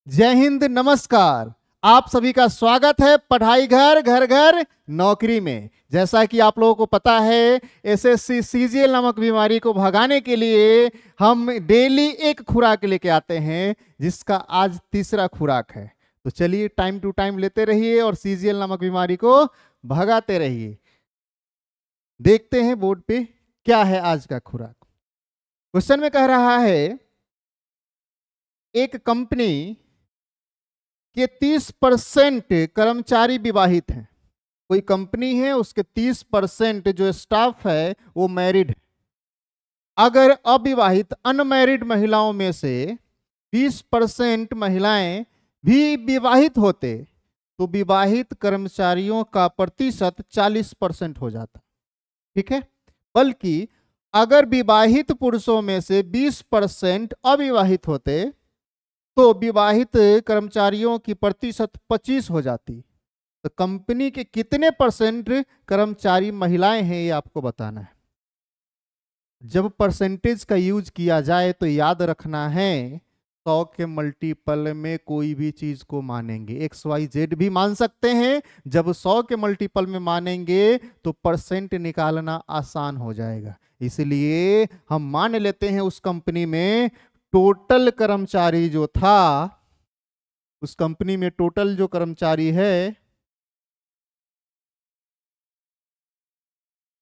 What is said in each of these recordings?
जय हिंद, नमस्कार। आप सभी का स्वागत है पढ़ाई घर घर घर नौकरी में। जैसा कि आप लोगों को पता है, एसएससी सीजीएल नामक बीमारी को भगाने के लिए हम डेली एक खुराक लेके आते हैं, जिसका आज तीसरा खुराक है। तो चलिए टाइम टू टाइम लेते रहिए और सीजीएल नामक बीमारी को भगाते रहिए। देखते हैं बोर्ड पे क्या है आज का खुराक। क्वेश्चन में कह रहा है, एक कंपनी के 30% कर्मचारी विवाहित हैं। कोई कंपनी है, उसके 30% जो स्टाफ है वो मैरिड है। अगर अविवाहित अनमैरिड महिलाओं में से 20% महिलाएं भी विवाहित होते तो विवाहित कर्मचारियों का प्रतिशत 40% हो जाता। ठीक है। बल्कि अगर विवाहित पुरुषों में से 20% अविवाहित होते तो विवाहित कर्मचारियों की प्रतिशत 25 हो जाती। तो कंपनी के कितने परसेंट कर्मचारी महिलाएं हैं, ये आपको बताना है। जब परसेंटेज का यूज किया जाए तो याद रखना है 100 के मल्टीपल में कोई भी चीज को मानेंगे, XYZ भी मान सकते हैं। जब 100 के मल्टीपल में मानेंगे तो परसेंट निकालना आसान हो जाएगा। इसलिए हम मान लेते हैं उस कंपनी में टोटल कर्मचारी जो था, उस कंपनी में टोटल जो कर्मचारी है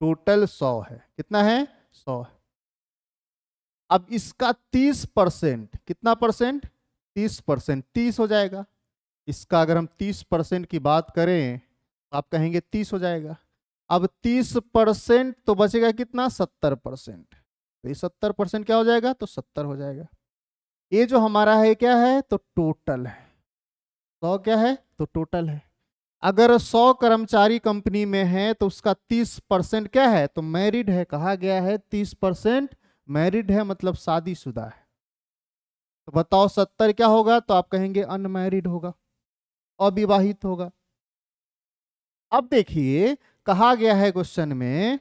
टोटल 100 है। कितना है? 100 है। अब इसका 30%, कितना परसेंट? 30%, 30 हो जाएगा। इसका अगर हम 30% की बात करें तो आप कहेंगे 30 हो जाएगा। अब 30% तो बचेगा कितना? 70%। तो ये 70% क्या हो जाएगा? तो 70 हो जाएगा। ये जो हमारा है क्या है? तो टोटल है। 100 क्या है? तो टोटल है। अगर 100 कर्मचारी कंपनी में है तो उसका 30% क्या है? तो मैरिड है। कहा गया है 30% मैरिड है, मतलब शादीशुदा है। तो बताओ 70 क्या होगा? तो आप कहेंगे अनमैरिड होगा, अविवाहित होगा। अब देखिए, कहा गया है क्वेश्चन में,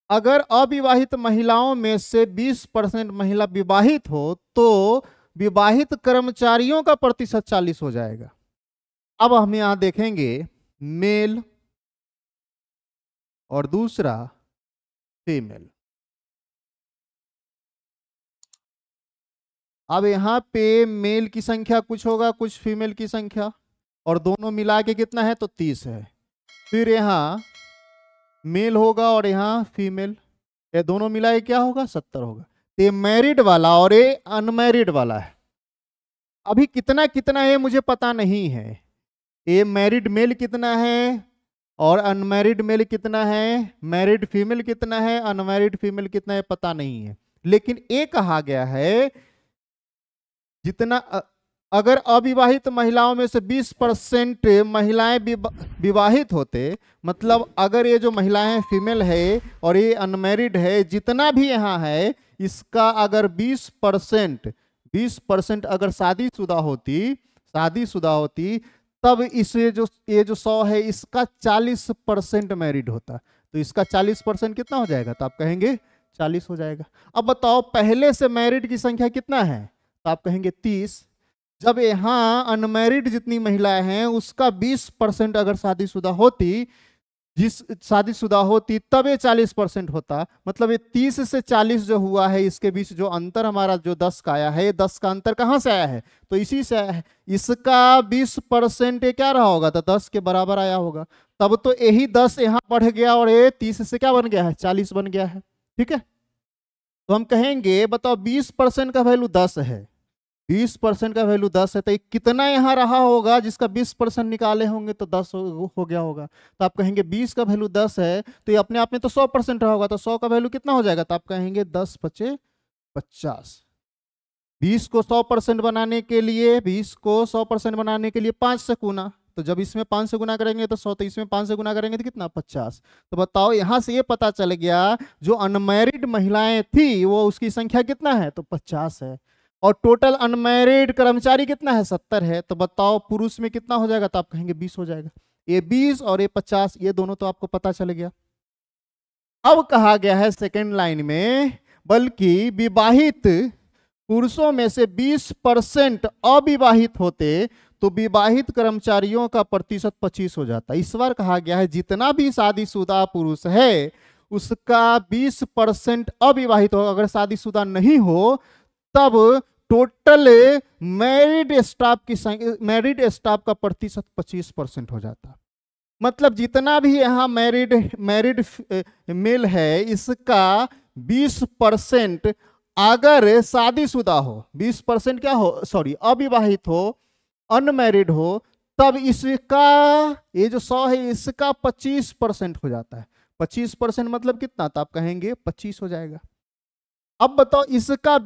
अगर अविवाहित महिलाओं में से 20% महिला विवाहित हो तो विवाहित कर्मचारियों का प्रतिशत 40 हो जाएगा। अब हम यहां देखेंगे मेल और दूसरा फीमेल। अब यहां पे मेल की संख्या कुछ होगा, कुछ फीमेल की संख्या, और दोनों मिला के कितना है? तो 30 है। फिर यहाँ मेल होगा और यहाँ फीमेल, ये दोनों मिला के क्या होगा? 70 होगा। तो ये मैरिड वाला और ये अनमैरिड वाला है। अभी कितना कितना है मुझे पता नहीं है। ये मैरिड मेल कितना है और अनमैरिड मेल कितना है, मैरिड फीमेल कितना है, अनमैरिड फीमेल कितना है, पता नहीं है। लेकिन ये कहा गया है जितना अगर अविवाहित महिलाओं में से 20% महिलाएं विवाहित होते, मतलब अगर ये जो महिलाएं फीमेल है और ये अनमैरिड है, जितना भी यहाँ है इसका अगर 20% अगर शादीशुदा होती तब इसे जो ये जो 100 है इसका 40% मैरिड होता। तो इसका 40% कितना हो जाएगा? तो आप कहेंगे 40 हो जाएगा। अब बताओ पहले से मैरिड की संख्या कितना है? तो आप कहेंगे 30। जब यहाँ अनमैरिड जितनी महिलाएं हैं उसका 20% अगर शादीशुदा होती तब ये 40% होता। मतलब ये 30 से 40 जो हुआ है, इसके बीच जो अंतर हमारा जो 10 का आया है, ये 10 का अंतर कहाँ से आया है? तो इसी से आया है। इसका 20% ये क्या रहा होगा? तो 10 के बराबर आया होगा। तब तो यही 10 यहाँ बढ़ गया और ये 30 से क्या बन गया है? 40 बन गया है। ठीक है। तो हम कहेंगे बताओ 20% का वैल्यू 10 है, 20% का वैल्यू 10 है, तो कितना यहाँ रहा होगा जिसका 20% निकाले होंगे तो 10 हो गया होगा। तो आप कहेंगे 20 का वैल्यू 10 है तो ये अपने आप में तो 100% रहा होगा। तो 100 का वैल्यू कितना हो जाएगा? तो आप कहेंगे 10 पचे 50। 20 को 100% बनाने के लिए 5 से गुना, तो जब इसमें 5 से गुना करेंगे तो 100, तो इसमें 5 से गुना करेंगे तो कितना? 50। तो बताओ यहां से ये पता चल गया जो अनमैरिड महिलाएं थी वो उसकी संख्या कितना है? तो 50 है। और टोटल अनमैरिड कर्मचारी कितना है? 70 है। तो बताओ पुरुष में कितना हो जाएगा? तो आप कहेंगे 20 हो जाएगा। ये 20 और ये 50, ये दोनों तो आपको पता चल गया। अब कहा गया है सेकेंड लाइन में, बल्कि विवाहित पुरुषों में से 20% अविवाहित होते तो विवाहित कर्मचारियों का प्रतिशत 25 हो जाता। इस बार कहा गया है जितना भी शादीशुदा पुरुष है उसका 20% अविवाहित हो, अगर शादीशुदा नहीं हो तब टोटल मैरिड स्टाफ का प्रतिशत 25% हो जाता। मतलब जितना भी यहाँ मैरिड मेल है इसका 20% अगर शादीशुदा हो, 20% क्या हो, सॉरी अविवाहित हो, अनमैरिड हो, तब इसका ये जो 100 है इसका 25% हो जाता है। 25% मतलब कितना, तो आप कहेंगे 25 हो जाएगा। अब बताओ इसका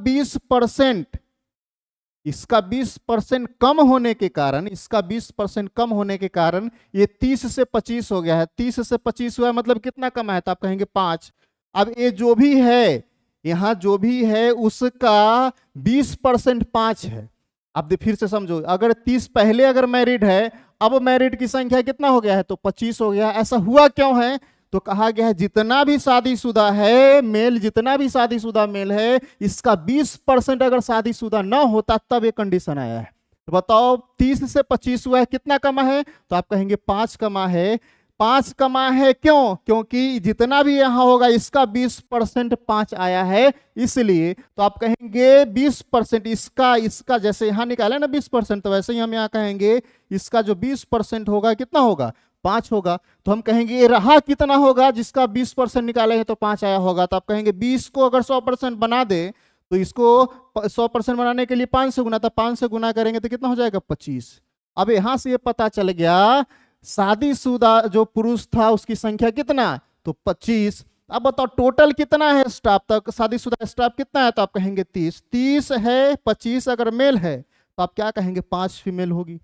20% कम होने के कारण, इसका 20% कम होने के कारण ये 30 से 25 हो गया है। 30 से 25 हुआ है मतलब कितना कम है, तो आप कहेंगे 5। अब ये जो भी है यहां जो भी है उसका 20% 5 है। अब फिर से समझो, अगर 30 पहले अगर मैरिड है, अब मैरिड की संख्या कितना हो गया है, तो 25 हो गया। ऐसा हुआ क्यों है, तो कहा गया है जितना भी शादीशुदा है मेल, जितना भी शादीशुदा मेल है इसका 20% अगर शादीशुदा ना होता तब ये कंडीशन आया है। तो बताओ 30 से 25 हुआ है, कितना कमा है, तो आप कहेंगे 5 कमा है। 5 कमा है क्यों, क्योंकि जितना भी यहां होगा इसका 20% 5 आया है इसलिए। तो आप कहेंगे 20% इसका जैसे यहां निकाले ना 20%, तो वैसे ही हम यहां कहेंगे इसका जो 20% होगा कितना होगा, 5 होगा। तो हम कहेंगे ये रहा कितना होगा, जिसका 20% निकालेंगे तो 5 आया होगा। तो आप कहेंगे 20 को अगर 100% बना दे तो इसको 100% बनाने के लिए 5 से गुना, तो 5 से गुना करेंगे तो कितना हो जाएगा, 25। अब यहां से ये पता चल गया शादीशुदा जो पुरुष था उसकी संख्या कितना, तो 25। अब बताओ टोटल कितना है स्टाफ, तक शादीशुदा स्टाफ कितना है, तो आप कहेंगे 30। 30 है, 25 अगर मेल है तो आप क्या कहेंगे, 5 फीमेल होगी।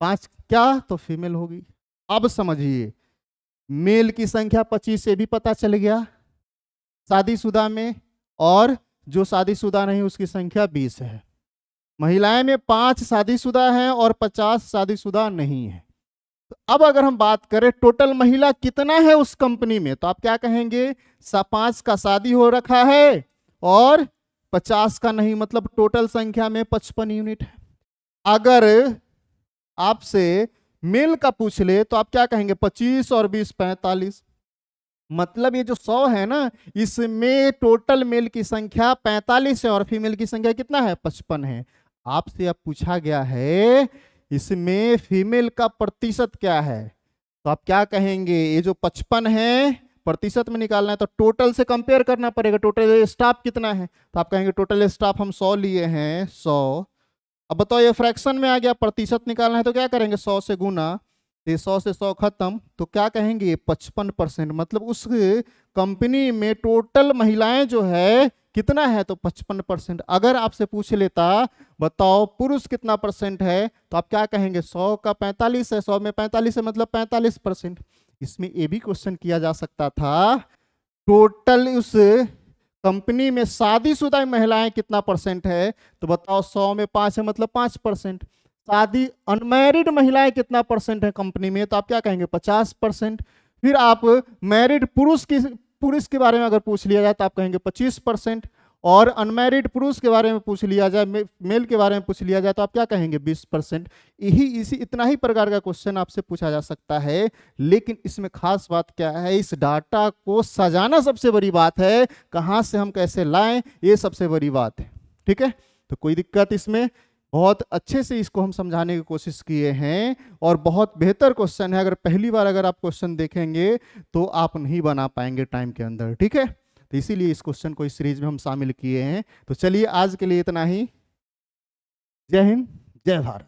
5 क्या, तो फीमेल होगी। अब समझिए मेल की संख्या 25 से भी पता चल गया शादीशुदा में, और जो शादीशुदा नहीं उसकी संख्या 20 है। महिलाएं में 5 शादीशुदा हैं और 50 शादीशुदा नहीं है। तो अब अगर हम बात करें टोटल महिला कितना है उस कंपनी में, तो आप क्या कहेंगे, 5 का शादी हो रखा है और 50 का नहीं, मतलब टोटल संख्या में 55 यूनिट है। अगर आपसे मेल का पूछ ले तो आप क्या कहेंगे, 25 और 20 45। मतलब ये जो 100 है ना, इसमें टोटल मेल की संख्या 45 है और फीमेल की संख्या कितना है, 55 है। आपसे अब पूछा गया है इसमें फीमेल का प्रतिशत क्या है, तो आप क्या कहेंगे, ये जो 55 है प्रतिशत में निकालना है तो टोटल से कंपेयर करना पड़ेगा, टोटल स्टाफ कितना है, तो आप कहेंगे टोटल स्टाफ हम 100 लिए हैं, 100। अब बताओ ये फ्रैक्शन में आ गया, प्रतिशत निकालना है तो क्या करेंगे, 100 से गुना, ये 100 से 100 खत्म, तो क्या कहेंगे 55%। मतलब उस कंपनी में टोटल महिलाएं जो है कितना है, तो 55%। अगर आपसे पूछ लेता बताओ पुरुष कितना परसेंट है, तो आप क्या कहेंगे, 100 का 45 है, 100 में 45 है मतलब 45%। इसमें ये भी क्वेश्चन किया जा सकता था टोटल उस कंपनी में शादीशुदा महिलाएं कितना परसेंट है, तो बताओ 100 में 5 है मतलब 5%। शादी अनमैरिड महिलाएं कितना परसेंट है कंपनी में, तो आप क्या कहेंगे 50%। फिर आप मैरिड पुरुष के बारे में अगर पूछ लिया जाए तो आप कहेंगे 25%, और अनमैरिड पुरुष के बारे में पूछ लिया जाए, मेल के बारे में पूछ लिया जाए तो आप क्या कहेंगे 20%। इतना ही प्रकार का क्वेश्चन आपसे पूछा जा सकता है। लेकिन इसमें खास बात क्या है, इस डाटा को सजाना सबसे बड़ी बात है, कहाँ से हम कैसे लाएं ये सबसे बड़ी बात है। ठीक है, तो कोई दिक्कत इसमें, बहुत अच्छे से इसको हम समझाने की कोशिश किए हैं और बहुत बेहतर क्वेश्चन है। अगर पहली बार अगर आप क्वेश्चन देखेंगे तो आप नहीं बना पाएंगे टाइम के अंदर। ठीक है, तो इसीलिए इस क्वेश्चन को इस सीरीज में हम शामिल किए हैं। तो चलिए आज के लिए इतना ही। जय हिंद, जय भारत।